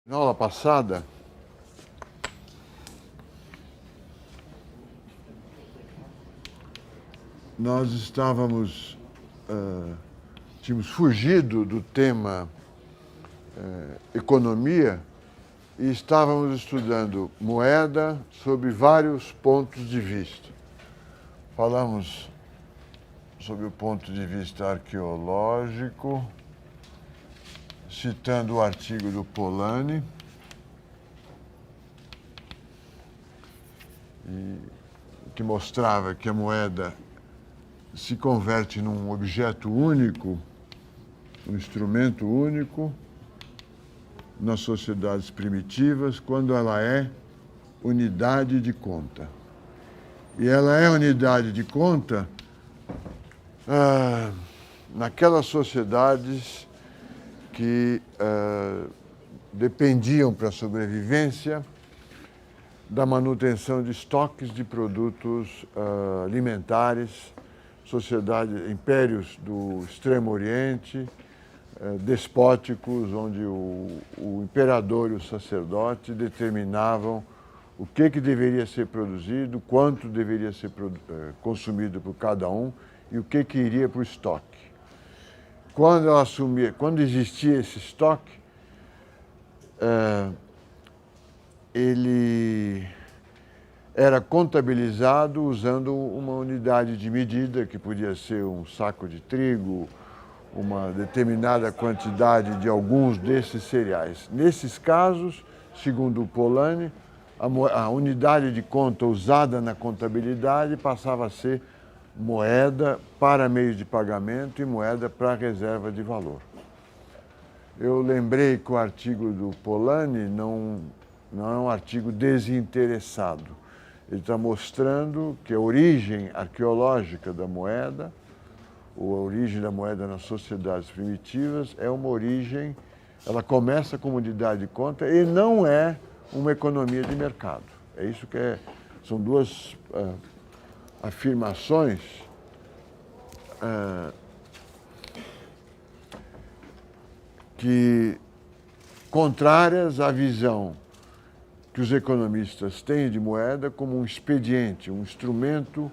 Na aula passada, nós tínhamos fugido do tema economia e estávamos estudando moeda sob vários pontos de vista. Falamos sobre o ponto de vista arqueológico, citando o artigo do Polanyi, que mostrava que a moeda se converte num objeto único, um instrumento único nas sociedades primitivas, quando ela é unidade de conta. E ela é unidade de conta naquelas sociedades que dependiam para a sobrevivência da manutenção de estoques de produtos alimentares, impérios do Extremo Oriente, despóticos, onde o imperador e o sacerdote determinavam o que deveria ser produzido, quanto deveria ser consumido por cada um e o que iria para o estoque. Quando existia esse estoque, ele era contabilizado usando uma unidade de medida, que podia ser um saco de trigo, uma determinada quantidade de alguns desses cereais. Nesses casos, segundo o Polanyi, a unidade de conta usada na contabilidade passava a ser moeda para meios de pagamento e moeda para reserva de valor. Eu lembrei que o artigo do Polanyi não é um artigo desinteressado. Ele está mostrando que a origem arqueológica da moeda, ou a origem da moeda nas sociedades primitivas, é uma origem, ela começa como unidade de conta e não é uma economia de mercado. É isso que são duas afirmações que contrárias à visão que os economistas têm de moeda como um expediente, um instrumento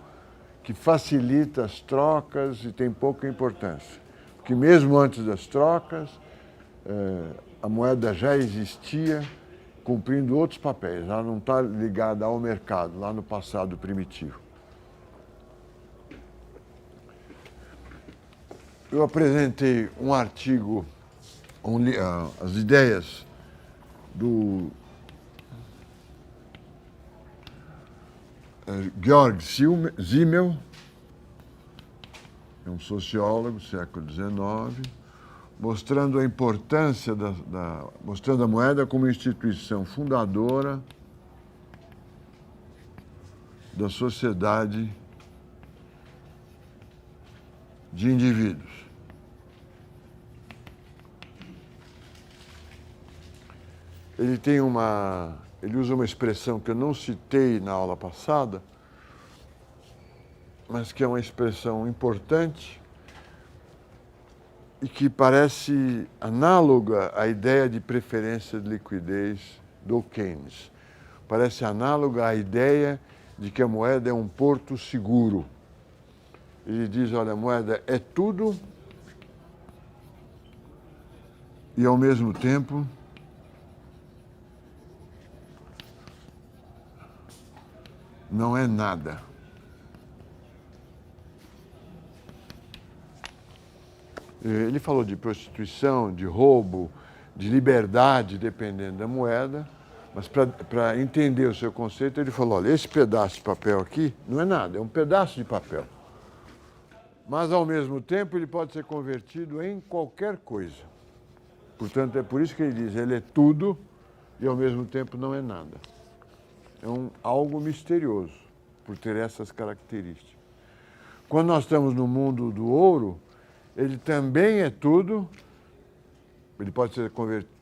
que facilita as trocas e tem pouca importância. Porque mesmo antes das trocas, a moeda já existia cumprindo outros papéis. Ela não está ligada ao mercado, lá no passado primitivo. Eu apresentei um artigo, as ideias do Georg Simmel, é um sociólogo do século XIX, mostrando a importância mostrando a moeda como instituição fundadora da sociedade de indivíduos. Ele usa uma expressão que eu não citei na aula passada, mas que é uma expressão importante e que parece análoga à ideia de preferência de liquidez do Keynes. Parece análoga à ideia de que a moeda é um porto seguro. Ele diz, olha, a moeda é tudo e, ao mesmo tempo, não é nada. Ele falou de prostituição, de roubo, de liberdade, dependendo da moeda, mas para entender o seu conceito, ele falou, olha, esse pedaço de papel aqui não é nada, é um pedaço de papel. Mas, ao mesmo tempo, ele pode ser convertido em qualquer coisa. Portanto, é por isso que ele diz, ele é tudo e, ao mesmo tempo, não é nada. É algo misterioso, por ter essas características. Quando nós estamos no mundo do ouro, ele também é tudo, ele pode ser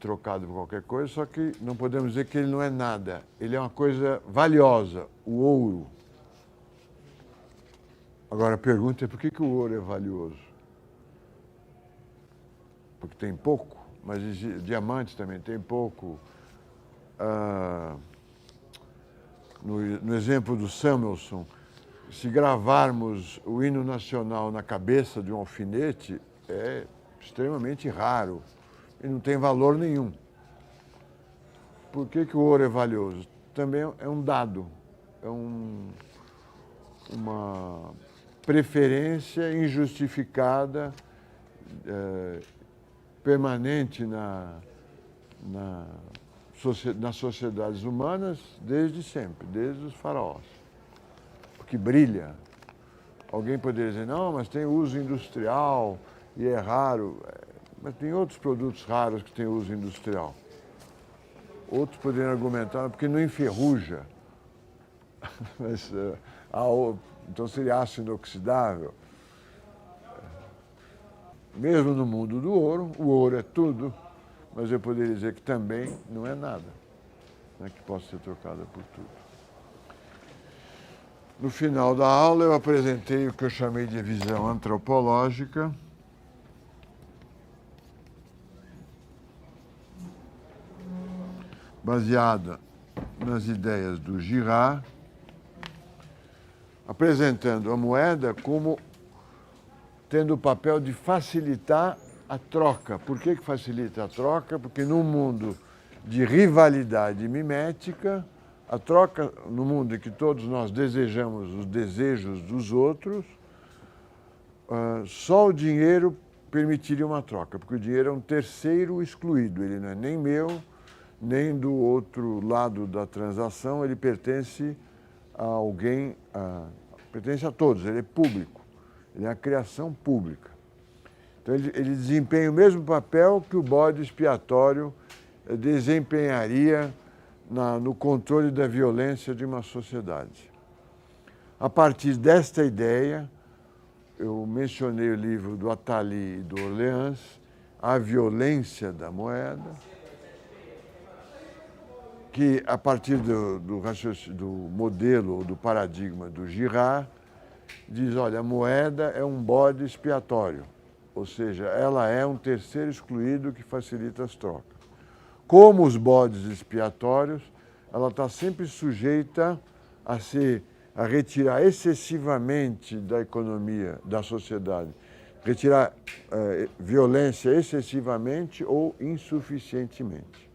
trocado por qualquer coisa, só que não podemos dizer que ele não é nada. Ele é uma coisa valiosa, o ouro. Agora, a pergunta é por que o ouro é valioso? Porque tem pouco, mas diamantes também tem pouco, no exemplo do Samuelson, se gravarmos o hino nacional na cabeça de um alfinete, é extremamente raro e não tem valor nenhum. Por que o ouro é valioso? Também é um dado, é uma preferência injustificada, permanente nas sociedades humanas desde sempre, desde os faraós. Porque brilha. Alguém poderia dizer, não, mas tem uso industrial e é raro. Mas tem outros produtos raros que têm uso industrial. Outros poderiam argumentar, porque não enferruja. Mas, então seria aço inoxidável. Mesmo no mundo do ouro, o ouro é tudo, mas eu poderia dizer que também não é nada, né, que possa ser trocada por tudo. No final da aula, eu apresentei o que eu chamei de visão antropológica, baseada nas ideias do Girard, apresentando a moeda como tendo o papel de facilitar a troca. Por que facilita a troca? Porque num mundo de rivalidade mimética, a troca, no mundo em que todos nós desejamos os desejos dos outros, só o dinheiro permitiria uma troca, porque o dinheiro é um terceiro excluído, ele não é nem meu, nem do outro lado da transação, ele pertence a alguém, pertence a todos, ele é público, ele é a criação pública. Então ele desempenha o mesmo papel que o bode expiatório desempenharia no controle da violência de uma sociedade. A partir desta ideia, eu mencionei o livro do Attali e do Orleans, A Violência da Moeda, que, a partir do modelo ou do paradigma do Girard, diz, olha, a moeda é um bode expiatório, ou seja, ela é um terceiro excluído que facilita as trocas. Como os bodes expiatórios, ela está sempre sujeita a retirar excessivamente da economia, da sociedade, retirar violência excessivamente ou insuficientemente.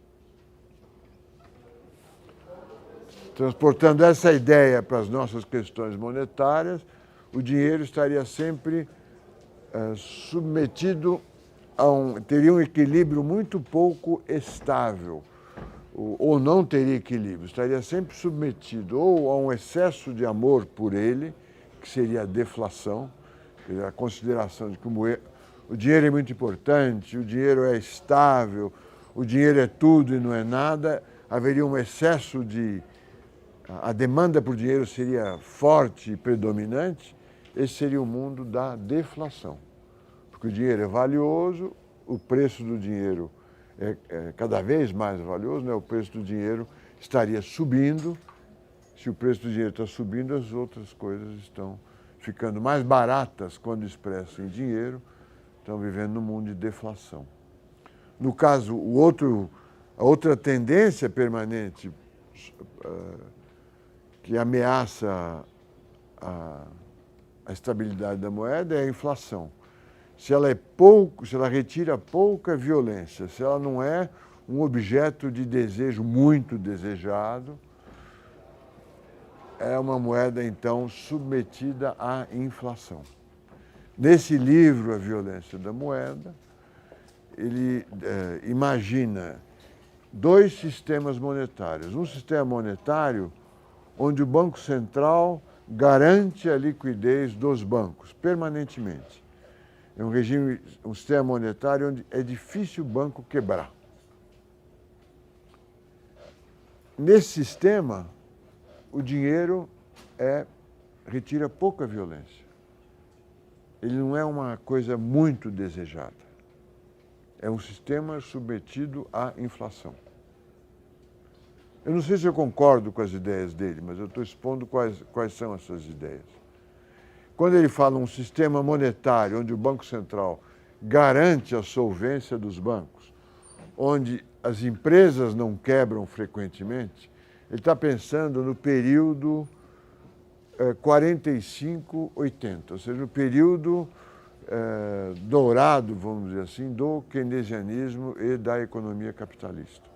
Transportando essa ideia para as nossas questões monetárias, o dinheiro estaria sempre submetido teria um equilíbrio muito pouco estável, ou não teria equilíbrio, estaria sempre submetido ou a um excesso de amor por ele, que seria a deflação, a consideração de que o dinheiro é muito importante, o dinheiro é estável, o dinheiro é tudo e não é nada, haveria um excesso a demanda por dinheiro seria forte e predominante, esse seria o mundo da deflação. Porque o dinheiro é valioso, o preço do dinheiro é cada vez mais valioso, né? O preço do dinheiro estaria subindo. Se o preço do dinheiro está subindo, as outras coisas estão ficando mais baratas quando expressam em dinheiro, estão vivendo num mundo de deflação. No caso, a outra tendência permanente que ameaça a estabilidade da moeda é a inflação. Se ela retira pouca violência, se ela não é um objeto de desejo muito desejado, é uma moeda, então, submetida à inflação. Nesse livro, A Violência da Moeda, ele imagina dois sistemas monetários. Um sistema monetário onde o Banco Central garante a liquidez dos bancos permanentemente. É um sistema monetário onde é difícil o banco quebrar. Nesse sistema, o dinheiro retira pouca violência. Ele não é uma coisa muito desejada. É um sistema submetido à inflação. Eu não sei se eu concordo com as ideias dele, mas eu estou expondo quais são essas ideias. Quando ele fala um sistema monetário onde o Banco Central garante a solvência dos bancos, onde as empresas não quebram frequentemente, ele está pensando no período 45-80, ou seja, no período dourado, vamos dizer assim, do keynesianismo e da economia capitalista.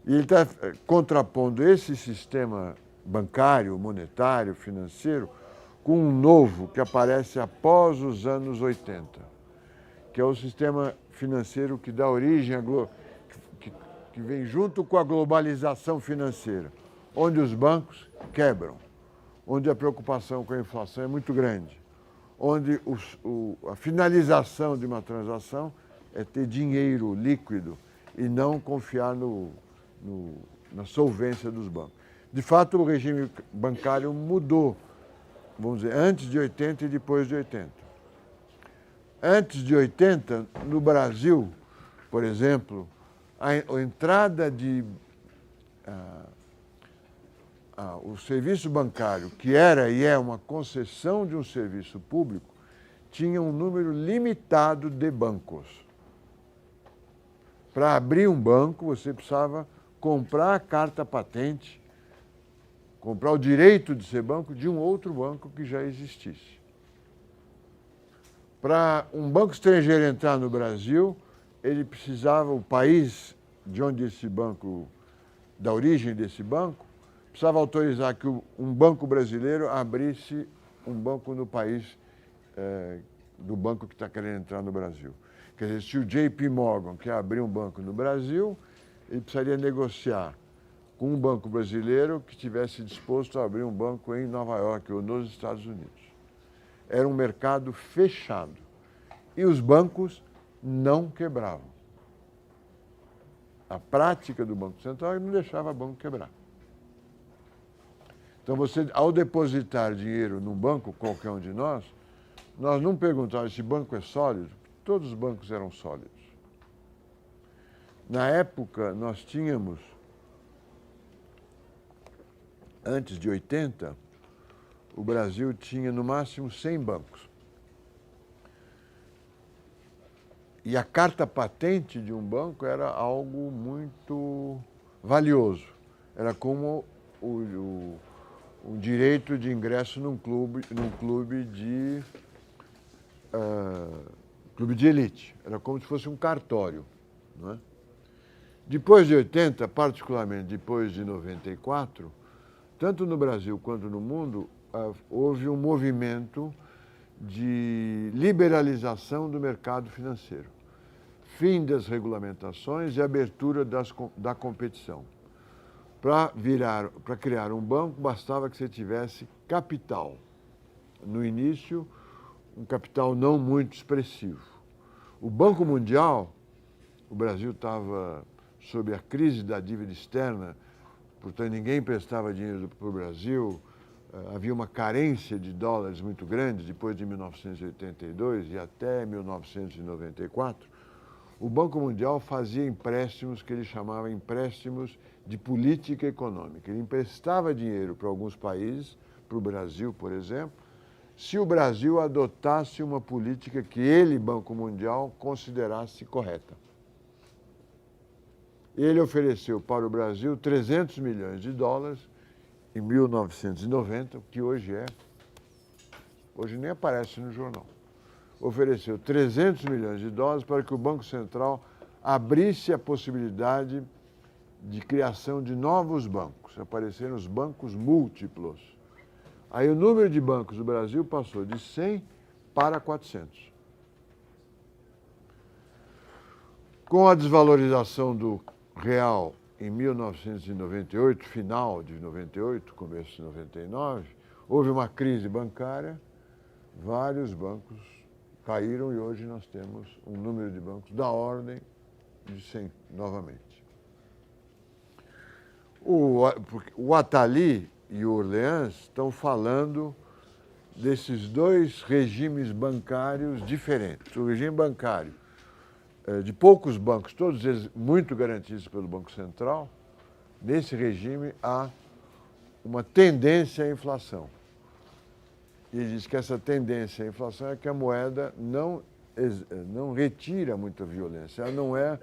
E ele está contrapondo esse sistema bancário, monetário, financeiro, com um novo que aparece após os anos 80, que é o sistema financeiro que dá origem que vem junto com a globalização financeira, onde os bancos quebram, onde a preocupação com a inflação é muito grande, onde a finalização de uma transação é ter dinheiro líquido e não confiar na solvência dos bancos. De fato, o regime bancário mudou, vamos dizer, antes de 80 e depois de 80. Antes de 80, no Brasil, por exemplo, a entrada o serviço bancário, que era e é uma concessão de um serviço público, tinha um número limitado de bancos. Para abrir um banco, você precisava comprar a carta patente, comprar o direito de ser banco de um outro banco que já existisse. Para um banco estrangeiro entrar no Brasil, ele precisava, o país de onde esse banco, da origem desse banco, precisava autorizar que um banco brasileiro abrisse um banco no país do banco que está querendo entrar no Brasil. Quer dizer, se o JP Morgan quer abrir um banco no Brasil, ele precisaria negociar com um banco brasileiro que estivesse disposto a abrir um banco em Nova York ou nos Estados Unidos. Era um mercado fechado. E os bancos não quebravam. A prática do Banco Central não deixava o banco quebrar. Então, você, ao depositar dinheiro num banco, qualquer um de nós não perguntávamos se banco é sólido, todos os bancos eram sólidos. Na época, nós tínhamos, antes de 80, o Brasil tinha no máximo 100 bancos. E a carta patente de um banco era algo muito valioso. Era como um direito de ingresso num clube de elite. Era como se fosse um cartório. Não é? Depois de 80, particularmente depois de 94, tanto no Brasil quanto no mundo, houve um movimento de liberalização do mercado financeiro. Fim das regulamentações e abertura da competição. Para criar um banco, bastava que você tivesse capital. No início, um capital não muito expressivo. O Banco Mundial, o Brasil estava sob a crise da dívida externa, portanto ninguém prestava dinheiro para o Brasil, havia uma carência de dólares muito grande depois de 1982 e até 1994. O Banco Mundial fazia empréstimos que ele chamava empréstimos de política econômica. Ele emprestava dinheiro para alguns países, para o Brasil, por exemplo, se o Brasil adotasse uma política que ele, Banco Mundial, considerasse correta. Ele ofereceu para o Brasil 300 milhões de dólares em 1990, o que hoje nem aparece no jornal. Ofereceu 300 milhões de dólares para que o Banco Central abrisse a possibilidade de criação de novos bancos. Apareceram os bancos múltiplos. Aí o número de bancos do Brasil passou de 100 para 400. Com a desvalorização do real em 1998, final de 98, começo de 99, houve uma crise bancária, vários bancos caíram e hoje nós temos um número de bancos da ordem de 100 novamente. O Attali e o Orleans estão falando desses dois regimes bancários diferentes. O regime bancário de poucos bancos, todos eles muito garantidos pelo Banco Central, nesse regime há uma tendência à inflação. E ele diz que essa tendência à inflação é que a moeda não não retira muita violência, ela não é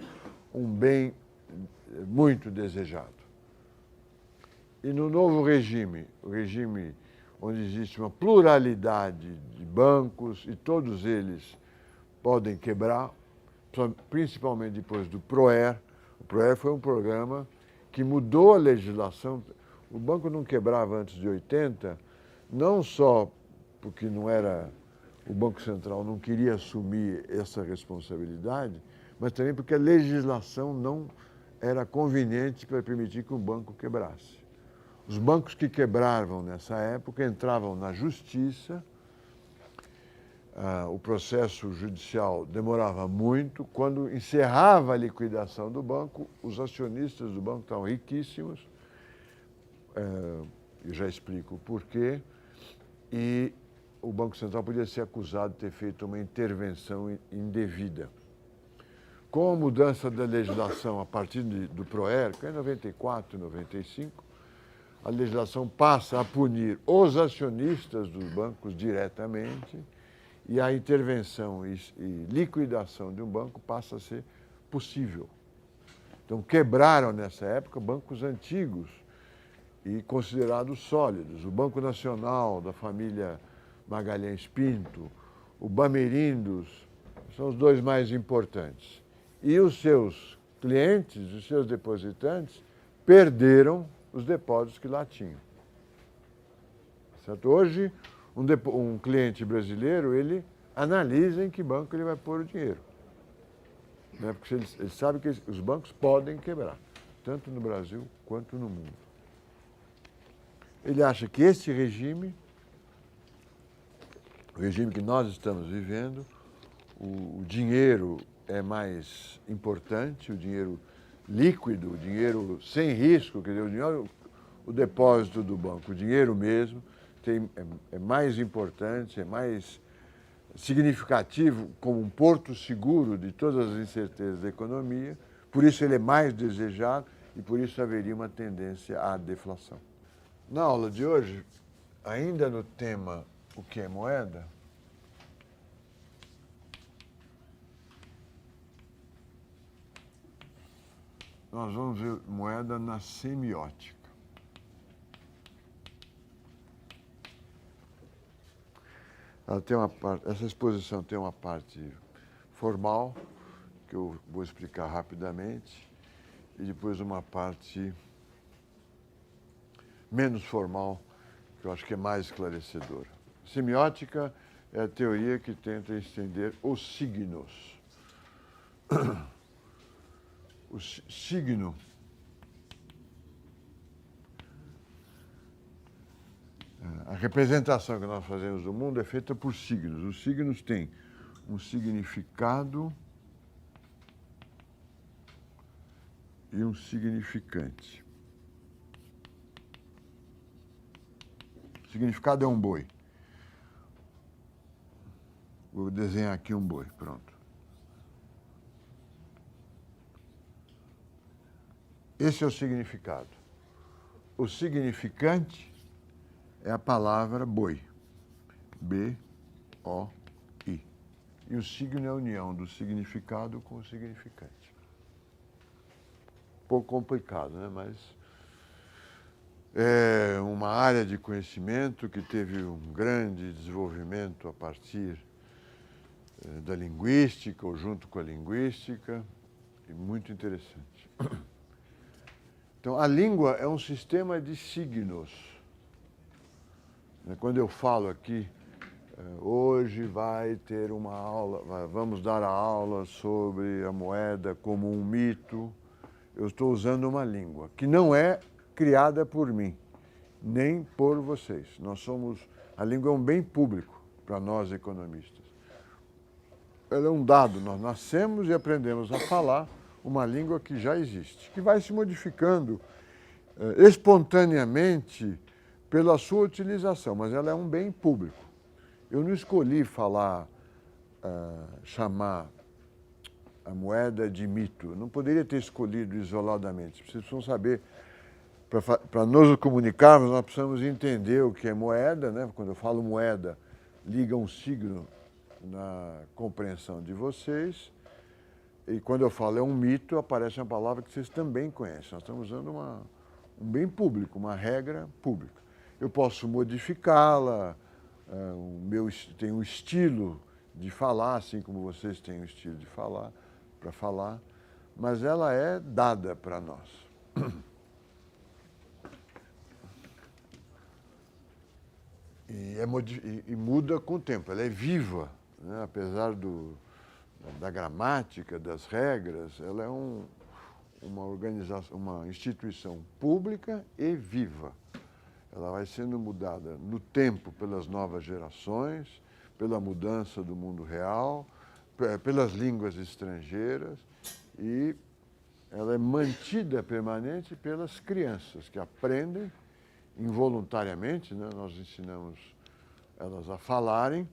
um bem muito desejado. E no novo regime, o regime onde existe uma pluralidade de bancos e todos eles podem quebrar, principalmente depois do PROER. O PROER foi um programa que mudou a legislação. O banco não quebrava antes de 80, não só porque não era, o Banco Central não queria assumir essa responsabilidade, mas também porque a legislação não era conveniente para permitir que o banco quebrasse. Os bancos que quebravam nessa época entravam na justiça, o processo judicial demorava muito. Quando encerrava a liquidação do banco, os acionistas do banco estavam riquíssimos, eu já explico o porquê, e o Banco Central podia ser acusado de ter feito uma intervenção indevida. Com a mudança da legislação a partir do PROER, que é em 94, 95, a legislação passa a punir os acionistas dos bancos diretamente e a intervenção e liquidação de um banco passa a ser possível. Então, quebraram nessa época bancos antigos e considerados sólidos. O Banco Nacional, da família Magalhães Pinto, o Bamerindos, são os dois mais importantes. E os seus clientes, os seus depositantes, perderam os depósitos que lá tinham. Certo? Hoje, um cliente brasileiro, ele analisa em que banco ele vai pôr o dinheiro. Né? Porque ele sabe que os bancos podem quebrar, tanto no Brasil quanto no mundo. Ele acha que esse regime, o regime que nós estamos vivendo, o dinheiro é mais importante, o dinheiro líquido, o dinheiro sem risco, quer dizer, o dinheiro, o depósito do banco, o dinheiro mesmo, é mais importante, é mais significativo como um porto seguro de todas as incertezas da economia, por isso ele é mais desejado e por isso haveria uma tendência à deflação. Na aula de hoje, ainda no tema o que é moeda, nós vamos ver moeda na semiótica. Essa exposição tem uma parte formal, que eu vou explicar rapidamente, e depois uma parte menos formal, que eu acho que é mais esclarecedora. Semiótica é a teoria que tenta estender os signos. O signo a representação que nós fazemos do mundo é feita por signos. Os signos têm um significado e um significante. O significado é um boi. Vou desenhar aqui um boi, pronto. Esse é o significado. O significante é a palavra boi. B-O-I. E o signo é a união do significado com o significante. Um pouco complicado, né? Mas é uma área de conhecimento que teve um grande desenvolvimento a partir da linguística ou junto com a linguística, e muito interessante. Então, a língua é um sistema de signos. Quando eu falo aqui, hoje vai ter uma aula, vamos dar a aula sobre a moeda como um mito, eu estou usando uma língua que não é criada por mim, nem por vocês. A língua é um bem público para nós economistas. Ela é um dado, nós nascemos e aprendemos a falar uma língua que já existe, que vai se modificando espontaneamente pela sua utilização, mas ela é um bem público. Eu não escolhi chamar a moeda de mito. Eu não poderia ter escolhido isoladamente. Vocês precisam saber, para nos comunicarmos, nós precisamos entender o que é moeda, né? Quando eu falo moeda, liga um signo, na compreensão de vocês. E quando eu falo é um mito, aparece uma palavra que vocês também conhecem. Nós estamos usando um bem público, uma regra pública. Eu posso modificá-la, tem um estilo de falar, assim como vocês têm um estilo de falar, para falar, mas ela é dada para nós. E muda com o tempo, ela é viva, né? Apesar da gramática, das regras, ela é uma organização, uma instituição pública e viva. Ela vai sendo mudada no tempo pelas novas gerações, pela mudança do mundo real, pelas línguas estrangeiras, e ela é mantida permanente pelas crianças que aprendem involuntariamente, né? Nós ensinamos elas a falarem,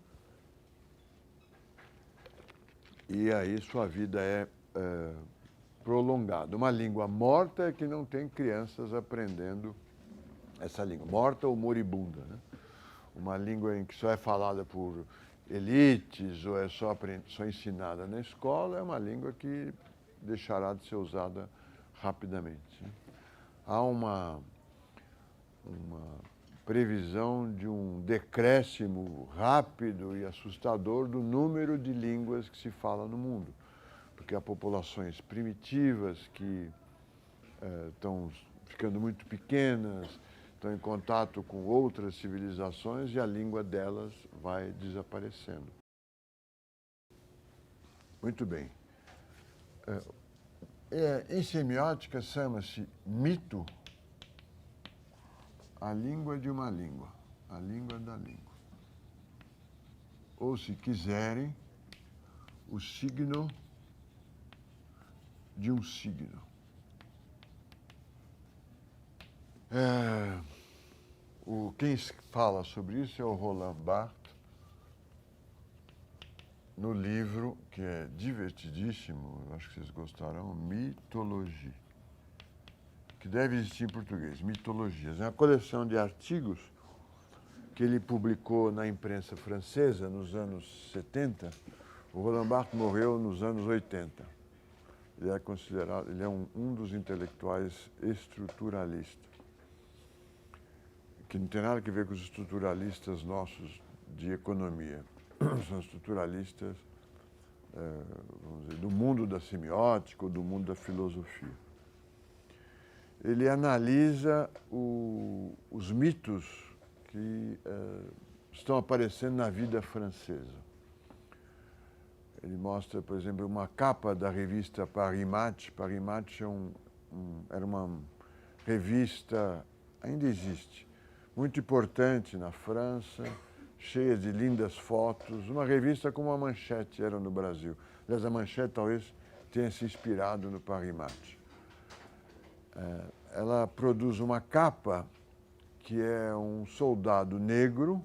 e aí sua vida é prolongada. Uma língua morta é que não tem crianças aprendendo essa língua, morta ou moribunda, né? Uma língua em que só é falada por elites ou é só ensinada na escola, é uma língua que deixará de ser usada rapidamente, né? Há uma previsão de um decréscimo rápido e assustador do número de línguas que se fala no mundo, porque há populações primitivas que estão ficando muito pequenas, estão em contato com outras civilizações e a língua delas vai desaparecendo. Muito bem. Em semiótica chama-se mito a língua de uma língua, a língua da língua. Ou, se quiserem, o signo de um signo. Quem fala sobre isso é o Roland Barthes, no livro que é divertidíssimo, acho que vocês gostarão, Mitologia, que deve existir em português, Mitologias. É uma coleção de artigos que ele publicou na imprensa francesa nos anos 70. O Roland Barthes morreu nos anos 80. Ele é considerado, ele é um dos intelectuais estruturalistas, que não tem nada a ver com os estruturalistas nossos de economia. São estruturalistas, vamos dizer, do mundo da semiótica ou do mundo da filosofia. Ele analisa os mitos que estão aparecendo na vida francesa. Ele mostra, por exemplo, uma capa da revista Paris Match. Paris Match era uma revista, ainda existe, muito importante na França, cheia de lindas fotos, uma revista como a Manchete era no Brasil. Aliás, a Manchete talvez tenha se inspirado no Paris Match. Ela produz uma capa que é um soldado negro,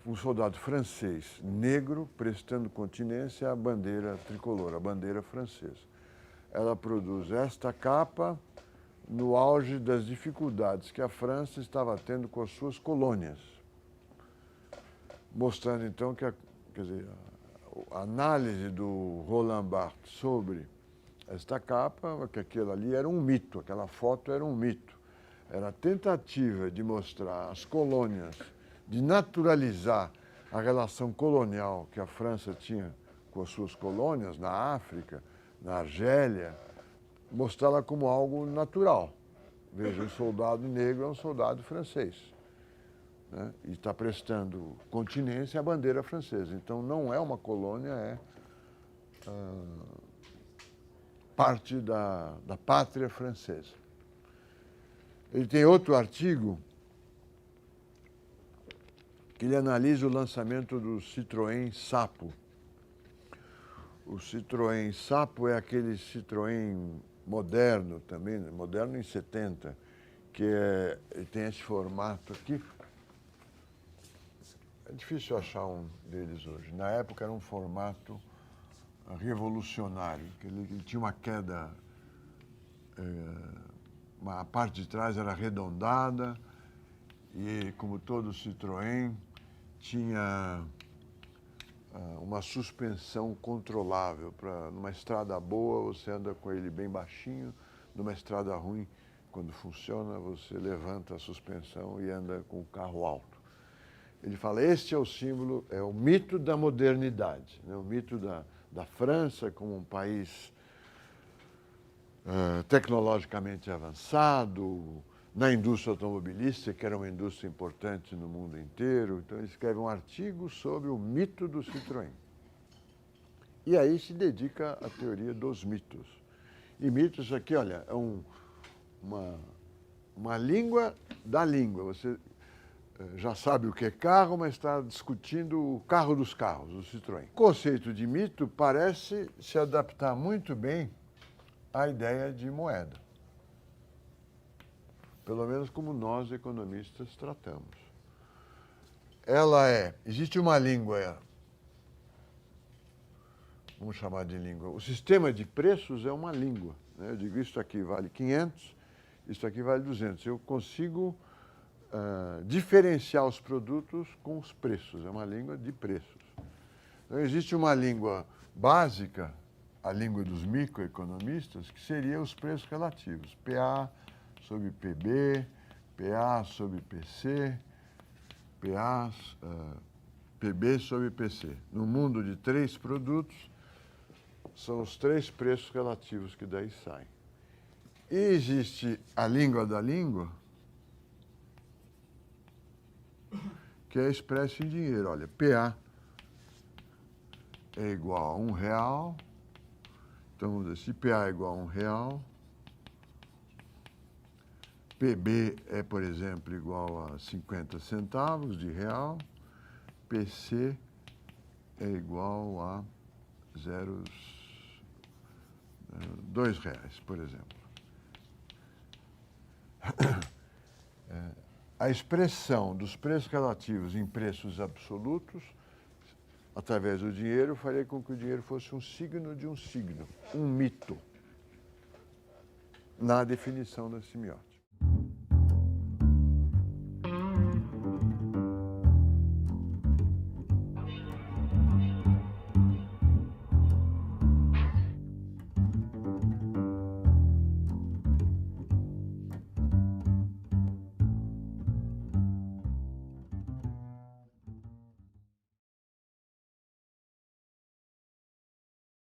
um soldado francês negro, prestando continência à bandeira tricolor, à bandeira francesa. Ela produz esta capa no auge das dificuldades que a França estava tendo com as suas colônias, mostrando então que a análise do Roland Barthes sobre esta capa, que aquilo ali era um mito, aquela foto era um mito. Era a tentativa de mostrar as colônias, de naturalizar a relação colonial que a França tinha com as suas colônias na África, na Argélia, mostrá-la como algo natural. Veja, um soldado negro é um soldado francês, né? E está prestando continência à bandeira francesa. Então, não é uma colônia, é parte da pátria francesa. Ele tem outro artigo que ele analisa o lançamento do Citroën Sapo. O Citroën Sapo é aquele Citroën moderno também, moderno em 70, que ele tem esse formato aqui. É difícil achar um deles hoje. Na época era um formato revolucionário, que ele tinha uma queda, a parte de trás era arredondada e, como todo Citroën, tinha uma suspensão controlável. Numa estrada boa, você anda com ele bem baixinho, numa estrada ruim, quando funciona, você levanta a suspensão e anda com o carro alto. Ele fala, este é o símbolo, é o mito da modernidade, né? O mito da França como um país tecnologicamente avançado, na indústria automobilística, que era uma indústria importante no mundo inteiro. Então, ele escreve um artigo sobre o mito do Citroën. E aí se dedica à teoria dos mitos. E mitos aqui, olha, é uma língua da língua. Você já sabe o que é carro, mas está discutindo o carro dos carros, o Citroën. O conceito de mito parece se adaptar muito bem à ideia de moeda. Pelo menos como nós, economistas, tratamos. Existe uma língua, vamos chamar de língua, o sistema de preços é uma língua, né? Eu digo, isso aqui vale 500, isso aqui vale 200. Eu consigo diferenciar os produtos com os preços, é uma língua de preços. Então, existe uma língua básica, a língua dos microeconomistas, que seria os preços relativos, PA sobre PB, PA sobre PC, PB sobre PC. No mundo de 3 produtos, são os 3 preços relativos que daí saem. E existe a língua da língua, que é expresso em dinheiro. Olha, PA é igual a R$1. Então, vamos dizer, se PA é igual a R$1, PB é, por exemplo, igual a 50 centavos de real, PC é igual a R$2, por exemplo. A expressão dos preços relativos em preços absolutos, através do dinheiro, faria com que o dinheiro fosse um signo de um signo, um mito, na definição da semiótica.